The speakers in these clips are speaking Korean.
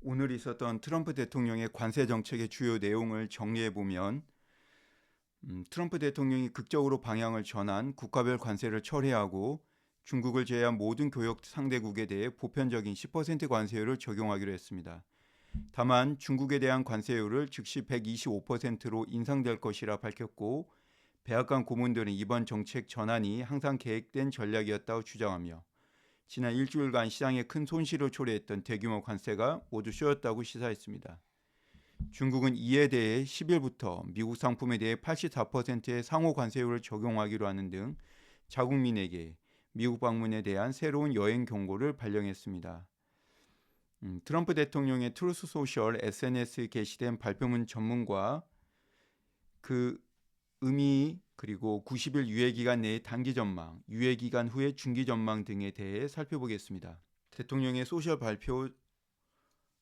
오늘 있었던 트럼프 대통령의 관세 정책의 주요 내용을 정리해 보면 트럼프 대통령이 극적으로 방향을 전한 국가별 관세를 철회하고 중국을 제외한 모든 교역 상대국에 대해 보편적인 10% 관세율을 적용하기로 했습니다. 다만 중국에 대한 관세율을 즉시 125%로 인상될 것이라 밝혔고 백악관 고문들은 이번 정책 전환이 항상 계획된 전략이었다고 주장하며 지난 일주일간 시장에 큰 손실을 초래했던 대규모 관세가 모두 쉬었다고 시사했습니다. 중국은 이에 대해 10일부터 미국 상품에 대해 84%의 상호 관세율을 적용하기로 하는 등 자국민에게 미국 방문에 대한 새로운 여행 경고를 발령했습니다. 트럼프 대통령의 트루스 소셜 SNS에 게시된 발표문 전문과 그 의미 그리고 90일 유예 기간 내의 단기 전망, 유예 기간 후의 중기 전망 등에 대해 살펴보겠습니다. 대통령의 소셜 발표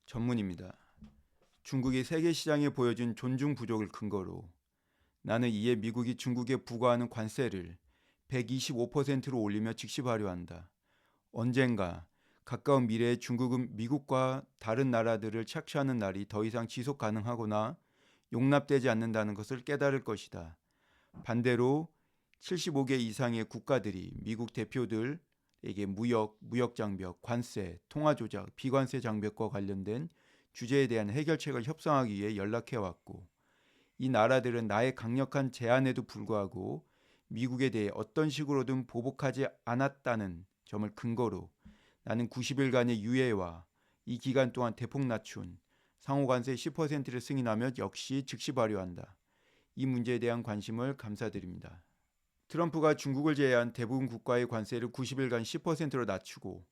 전문입니다. 중국이 세계 시장에 보여준 존중 부족을 근거로 나는 이에 미국이 중국에 부과하는 관세를 125%로 올리며 즉시 발효한다. 언젠가 가까운 미래에 중국은 미국과 다른 나라들을 착취하는 날이 더 이상 지속 가능하거나 용납되지 않는다는 것을 깨달을 것이다. 반대로 75개 이상의 국가들이 미국 대표들에게 무역 장벽, 관세, 통화 조작, 비관세 장벽과 관련된 주제에 대한 해결책을 협상하기 위해 연락해왔고 이 나라들은 나의 강력한 제안에도 불구하고 미국에 대해 어떤 식으로든 보복하지 않았다는 점을 근거로 나는 90일간의 유예와 이 기간 동안 대폭 낮춘 상호관세 10%를 승인하며 역시 즉시 발효한다. 이 문제에 대한 관심을 감사드립니다. 트럼프가 중국을 제외한 대부분 국가의 관세를 90일간 10%로 낮추고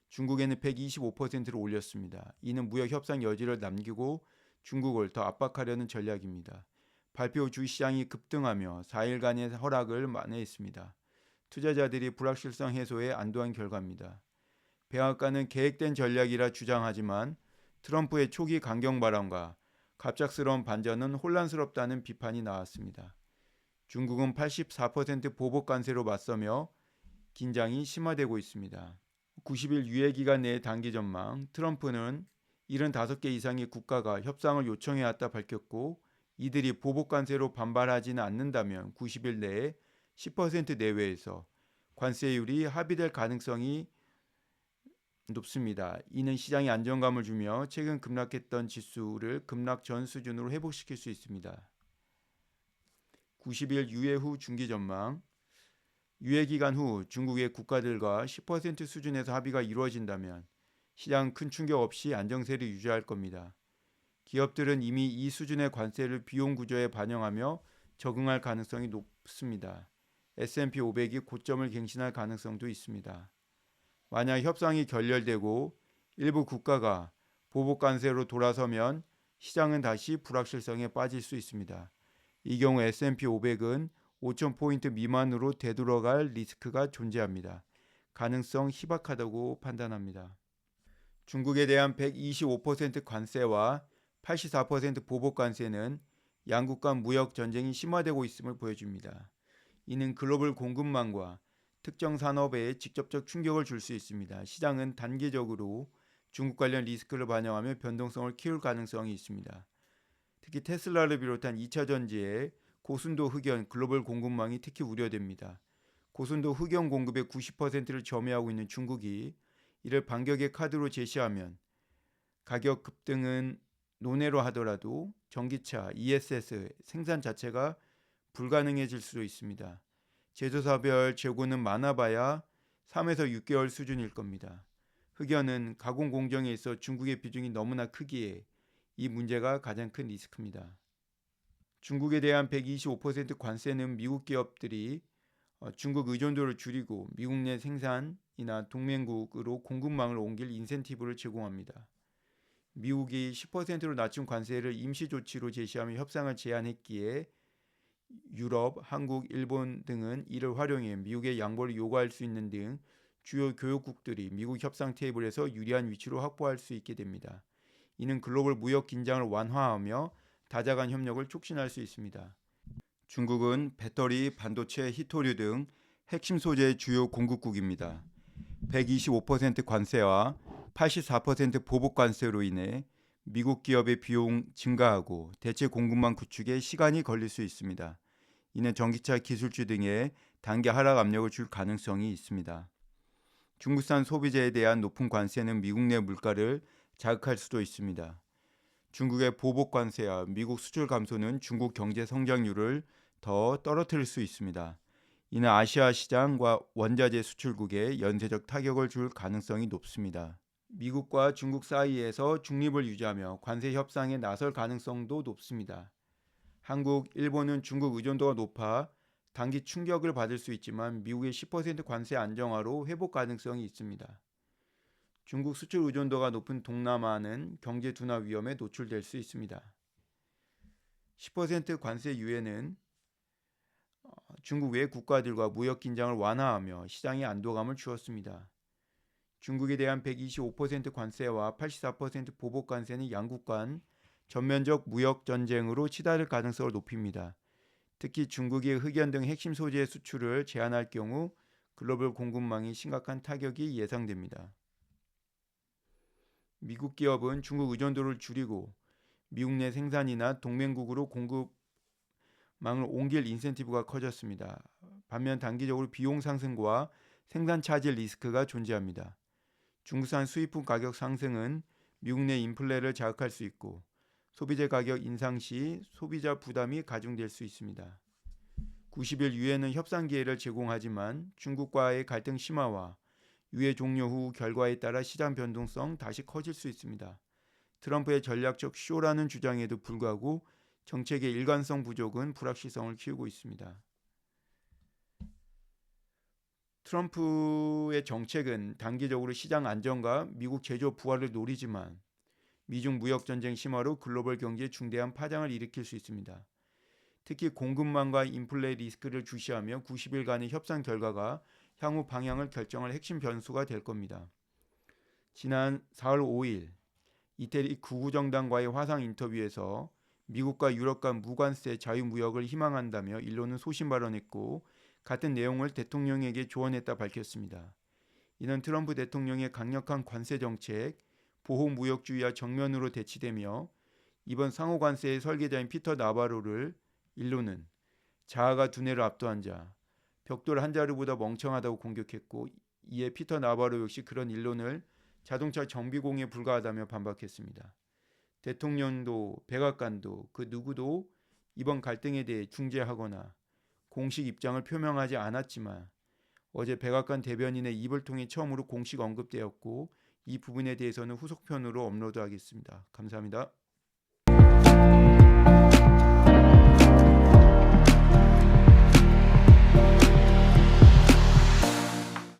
중국에는 125%로 올렸습니다. 이는 무역 협상 여지를 남기고 중국을 더 압박하려는 전략입니다. 발표 후 주시장이 급등하며 4일간의 하락을 만회했습니다. 투자자들이 불확실성 해소에 안도한 결과입니다. 백악관은 계획된 전략이라 주장하지만 트럼프의 초기 강경 발언과 갑작스러운 반전은 혼란스럽다는 비판이 나왔습니다. 중국은 84% 보복 관세로 맞서며 긴장이 심화되고 있습니다. 90일 유예 기간 내의 단기 전망, 트럼프는 75개 이상의 국가가 협상을 요청해왔다 밝혔고 이들이 보복 관세로 반발하지는 않는다면 90일 내에 10% 내외에서 관세율이 합의될 가능성이 높습니다. 이는 시장에 안정감을 주며 최근 급락했던 지수를 급락 전 수준으로 회복시킬 수 있습니다. 90일 유예 후 중기 전망. 유예 기간 후 중국의 국가들과 10% 수준에서 합의가 이루어진다면 시장은 큰 충격 없이 안정세를 유지할 겁니다. 기업들은 이미 이 수준의 관세를 비용 구조에 반영하며 적응할 가능성이 높습니다. S&P 500이 고점을 갱신할 가능성도 있습니다. 만약 협상이 결렬되고 일부 국가가 보복 관세로 돌아서면 시장은 다시 불확실성에 빠질 수 있습니다. 이 경우 S&P 500은 5,000포인트 미만으로 되돌아갈 리스크가 존재합니다. 가능성 희박하다고 판단합니다. 중국에 대한 125% 관세와 84% 보복 관세는 양국 간 무역 전쟁이 심화되고 있음을 보여줍니다. 이는 글로벌 공급망과 특정 산업에 직접적 충격을 줄 수 있습니다. 시장은 단기적으로 중국 관련 리스크를 반영하며 변동성을 키울 가능성이 있습니다. 특히 테슬라를 비롯한 2차 전지의 고순도 흑연 글로벌 공급망이 특히 우려됩니다. 고순도 흑연 공급의 90%를 점유하고 있는 중국이 이를 반격의 카드로 제시하면 가격 급등은 논외로 하더라도 전기차, ESS 생산 자체가 불가능해질 수도 있습니다. 제조사별 재고는 많아봐야 3에서 6개월 수준일 겁니다. 흑연은 가공 공정에 있어 중국의 비중이 너무나 크기에 이 문제가 가장 큰 리스크입니다. 중국에 대한 125% 관세는 미국 기업들이 중국 의존도를 줄이고 미국 내 생산이나 동맹국으로 공급망을 옮길 인센티브를 제공합니다. 미국이 10%로 낮춘 관세를 임시 조치로 제시하며 협상을 제안했기에 유럽, 한국, 일본 등은 이를 활용해 미국의 양보를 요구할 수 있는 등 주요 교역국들이 미국 협상 테이블에서 유리한 위치로 확보할 수 있게 됩니다. 이는 글로벌 무역 긴장을 완화하며 다자간 협력을 촉진할 수 있습니다. 중국은 배터리, 반도체, 히토류 등 핵심 소재의 주요 공급국입니다. 125% 관세와 84% 보복 관세로 인해 미국 기업의 비용 증가하고 대체 공급망 구축에 시간이 걸릴 수 있습니다. 이는 전기차 기술주 등의 단기 하락 압력을 줄 가능성이 있습니다. 중국산 소비재에 대한 높은 관세는 미국 내 물가를 자극할 수도 있습니다. 중국의 보복 관세와 미국 수출 감소는 중국 경제 성장률을 더 떨어뜨릴 수 있습니다. 이는 아시아 시장과 원자재 수출국에 연쇄적 타격을 줄 가능성이 높습니다. 미국과 중국 사이에서 중립을 유지하며 관세 협상에 나설 가능성도 높습니다. 한국, 일본은 중국 의존도가 높아 단기 충격을 받을 수 있지만 미국의 10% 관세 안정화로 회복 가능성이 있습니다. 중국 수출 의존도가 높은 동남아는 경제 둔화 위험에 노출될 수 있습니다. 10% 관세 유예는 중국 외 국가들과 무역 긴장을 완화하며 시장에 안도감을 주었습니다. 중국에 대한 125% 관세와 84% 보복 관세는 양국 간 전면적 무역 전쟁으로 치달을 가능성을 높입니다. 특히 중국이 흑연 등 핵심 소재 수출을 제한할 경우 글로벌 공급망이 심각한 타격이 예상됩니다. 미국 기업은 중국 의존도를 줄이고 미국 내 생산이나 동맹국으로 공급망을 옮길 인센티브가 커졌습니다. 반면 단기적으로 비용 상승과 생산 차질 리스크가 존재합니다. 중국산 수입품 가격 상승은 미국 내 인플레를 자극할 수 있고 소비재 가격 인상 시 소비자 부담이 가중될 수 있습니다. 90일 유엔은 협상 기회를 제공하지만 중국과의 갈등 심화와 유예 종료 후 결과에 따라 시장 변동성 다시 커질 수 있습니다. 트럼프의 전략적 쇼라는 주장에도 불구하고 정책의 일관성 부족은 불확실성을 키우고 있습니다. 트럼프의 정책은 단기적으로 시장 안정과 미국 제조업 부활을 노리지만 미중 무역 전쟁 심화로 글로벌 경제에 중대한 파장을 일으킬 수 있습니다. 특히 공급망과 인플레 리스크를 주시하며 90일간의 협상 결과가 향후 방향을 결정할 핵심 변수가 될 겁니다. 지난 4월 5일 이태리 구구정당과의 화상 인터뷰에서 미국과 유럽 간 무관세 자유무역을 희망한다며 일론은 소신 발언했고 같은 내용을 대통령에게 조언했다 밝혔습니다. 이는 트럼프 대통령의 강력한 관세 정책, 보호무역주의와 정면으로 대치되며 이번 상호관세의 설계자인 피터 나바로를 일론은 자아가 두뇌를 압도한 자, 벽돌 한 자루보다 멍청하다고 공격했고 이에 피터 나바로 역시 그런 일론을 자동차 정비공에 불과하다며 반박했습니다. 대통령도 백악관도 그 누구도 이번 갈등에 대해 중재하거나 공식 입장을 표명하지 않았지만 어제 백악관 대변인의 입을 통해 처음으로 공식 언급되었고 이 부분에 대해서는 후속편으로 업로드하겠습니다. 감사합니다.